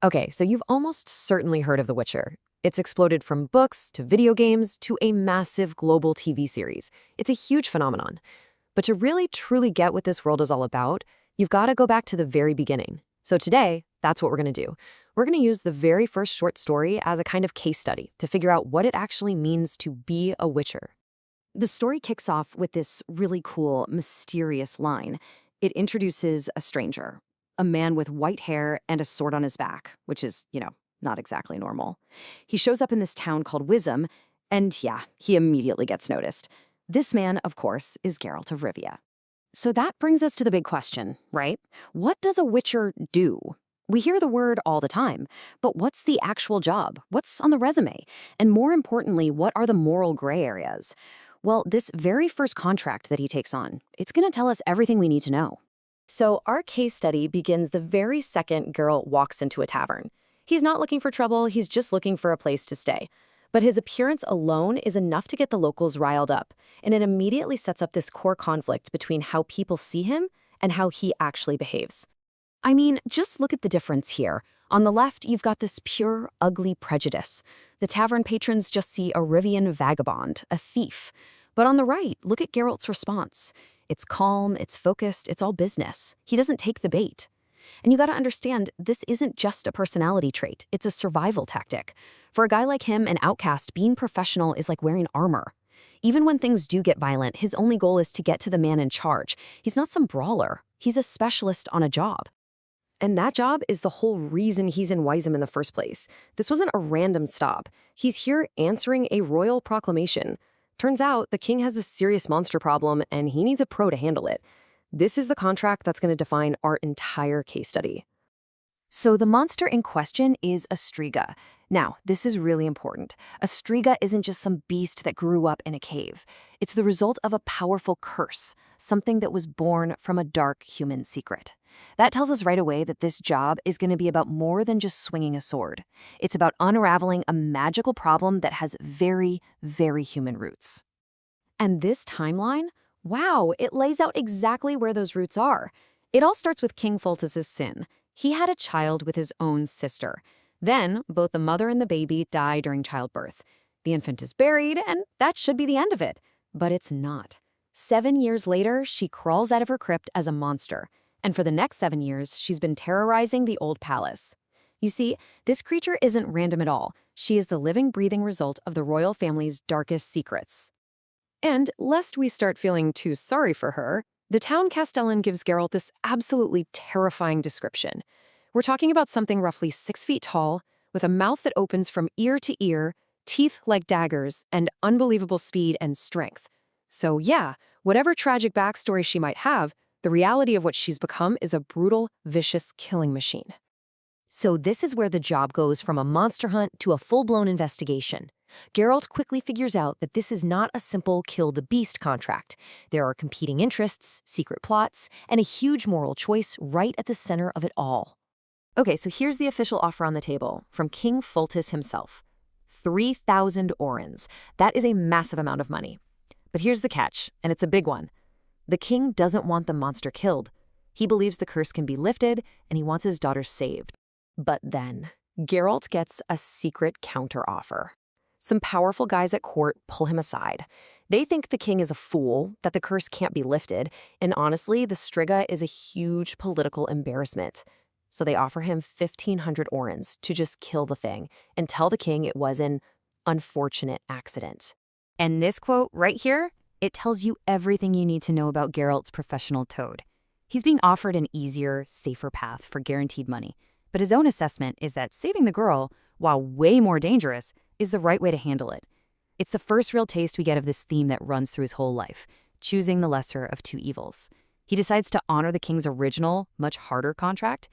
Okay, so you've almost certainly heard of The Witcher. It's exploded from books to video games to a massive global TV series. It's a huge phenomenon. But to really truly get what this world is all about, you've got to go back to the very beginning. So today, that's what we're going to do. We're going to use the very first short story as a kind of case study to figure out what it actually means to be a Witcher. The story kicks off with this really cool, mysterious line. It introduces a stranger, a man with white hair and a sword on his back, which is, not exactly normal. He shows up in this town called Wisdom, and yeah, he immediately gets noticed. This man, of course, is Geralt of Rivia. So that brings us to the big question, right? What does a Witcher do? We hear the word all the time, but what's the actual job? What's on the resume? And more importantly, what are the moral gray areas? Well, this very first contract that he takes on, it's going to tell us everything we need to know. So our case study begins the very second Geralt walks into a tavern. He's not looking for trouble, he's just looking for a place to stay. But his appearance alone is enough to get the locals riled up, and it immediately sets up this core conflict between how people see him and how he actually behaves. I mean, just look at the difference here. On the left, you've got this pure, ugly prejudice. The tavern patrons just see a Rivian vagabond, a thief. But on the right, look at Geralt's response. It's calm, it's focused, it's all business. He doesn't take the bait. And you gotta understand, this isn't just a personality trait, it's a survival tactic. For a guy like him, an outcast, being professional is like wearing armor. Even when things do get violent, his only goal is to get to the man in charge. He's not some brawler, he's a specialist on a job. And that job is the whole reason he's in Wisdom in the first place. This wasn't a random stop. He's here answering a royal proclamation. Turns out the king has a serious monster problem and he needs a pro to handle it. This is the contract that's going to define our entire case study. So the monster in question is a striga. Now, this is really important. A striga isn't just some beast that grew up in a cave. It's the result of a powerful curse, something that was born from a dark human secret. That tells us right away that this job is going to be about more than just swinging a sword. It's about unraveling a magical problem that has very, very human roots. And this timeline, wow, it lays out exactly where those roots are. It all starts with King Foltest's sin. He had a child with his own sister. Then, both the mother and the baby die during childbirth. The infant is buried, and that should be the end of it. But it's not. 7 years later, she crawls out of her crypt as a monster. And for the next 7 years, she's been terrorizing the old palace. You see, this creature isn't random at all. She is the living, breathing result of the royal family's darkest secrets. And lest we start feeling too sorry for her, the town Castellan gives Geralt this absolutely terrifying description. We're talking about something roughly 6 feet tall, with a mouth that opens from ear to ear, teeth like daggers, and unbelievable speed and strength. So yeah, whatever tragic backstory she might have, the reality of what she's become is a brutal, vicious killing machine. So this is where the job goes from a monster hunt to a full-blown investigation. Geralt quickly figures out that this is not a simple kill-the-beast contract. There are competing interests, secret plots, and a huge moral choice right at the center of it all. Okay, so here's the official offer on the table from King Foltest himself. 3,000 orens. That is a massive amount of money. But here's the catch, and it's a big one. The king doesn't want the monster killed. He believes the curse can be lifted, and he wants his daughter saved. But then, Geralt gets a secret counteroffer. Some powerful guys at court pull him aside. They think the king is a fool, that the curse can't be lifted, and honestly, the striga is a huge political embarrassment. So they offer him 1,500 orens to just kill the thing and tell the king it was an unfortunate accident. And this quote right here, it tells you everything you need to know about Geralt's professional toad. He's being offered an easier, safer path for guaranteed money, but his own assessment is that saving the girl, while way more dangerous, is the right way to handle it. It's the first real taste we get of this theme that runs through his whole life, choosing the lesser of two evils. He decides to honor the king's original, much harder contract.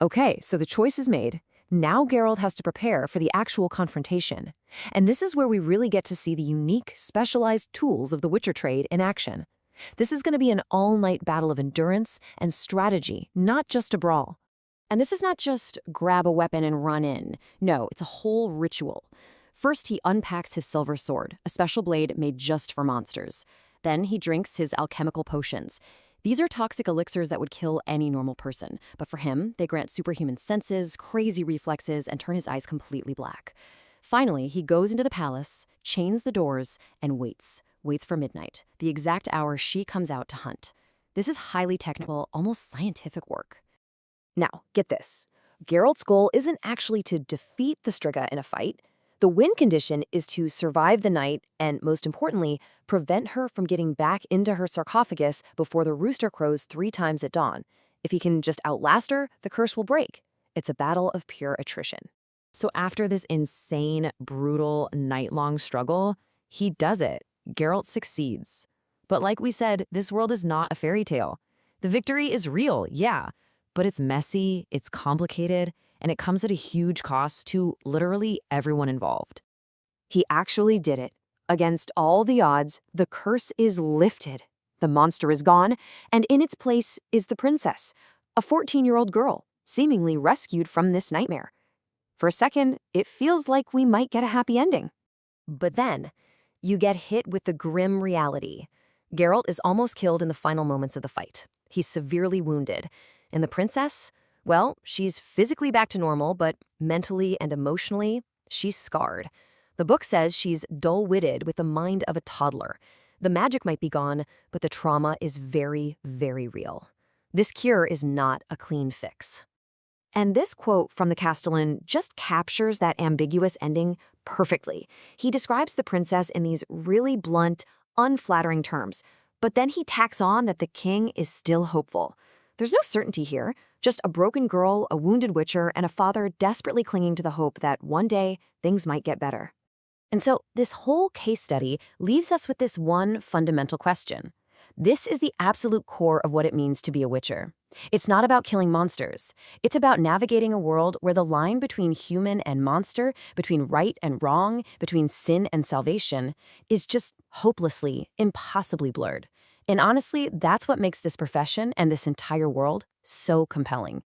Okay, so the choice is made. Now Geralt has to prepare for the actual confrontation. And this is where we really get to see the unique, specialized tools of the Witcher trade in action. This is going to be an all-night battle of endurance and strategy, not just a brawl. And this is not just grab a weapon and run in. No, it's a whole ritual. First, he unpacks his silver sword, a special blade made just for monsters. Then he drinks his alchemical potions. These are toxic elixirs that would kill any normal person, but for him, they grant superhuman senses, crazy reflexes, and turn his eyes completely black. Finally, he goes into the palace, chains the doors, and waits for midnight, the exact hour she comes out to hunt. This is highly technical, almost scientific work. Now, get this. Geralt's goal isn't actually to defeat the Striga in a fight. The win condition is to survive the night and, most importantly, prevent her from getting back into her sarcophagus before the rooster crows 3 times at dawn. If he can just outlast her, the curse will break. It's a battle of pure attrition. So after this insane, brutal, night-long struggle, he does it. Geralt succeeds. But like we said, this world is not a fairy tale. The victory is real, yeah, but it's messy, it's complicated, and it comes at a huge cost to literally everyone involved. He actually did it. Against all the odds, the curse is lifted. The monster is gone, and in its place is the princess, a 14-year-old girl, seemingly rescued from this nightmare. For a second, it feels like we might get a happy ending. But then, you get hit with the grim reality. Geralt is almost killed in the final moments of the fight. He's severely wounded. And the princess? Well, she's physically back to normal, but mentally and emotionally, she's scarred. The book says she's dull-witted with the mind of a toddler. The magic might be gone, but the trauma is very, very real. This cure is not a clean fix. And this quote from the Castellan just captures that ambiguous ending perfectly. He describes the princess in these really blunt, unflattering terms, but then he tacks on that the king is still hopeful. There's no certainty here, just a broken girl, a wounded witcher, and a father desperately clinging to the hope that one day things might get better. And so this whole case study leaves us with this one fundamental question. This is the absolute core of what it means to be a witcher. It's not about killing monsters. It's about navigating a world where the line between human and monster, between right and wrong, between sin and salvation, is just hopelessly, impossibly blurred. And honestly, that's what makes this profession and this entire world so compelling.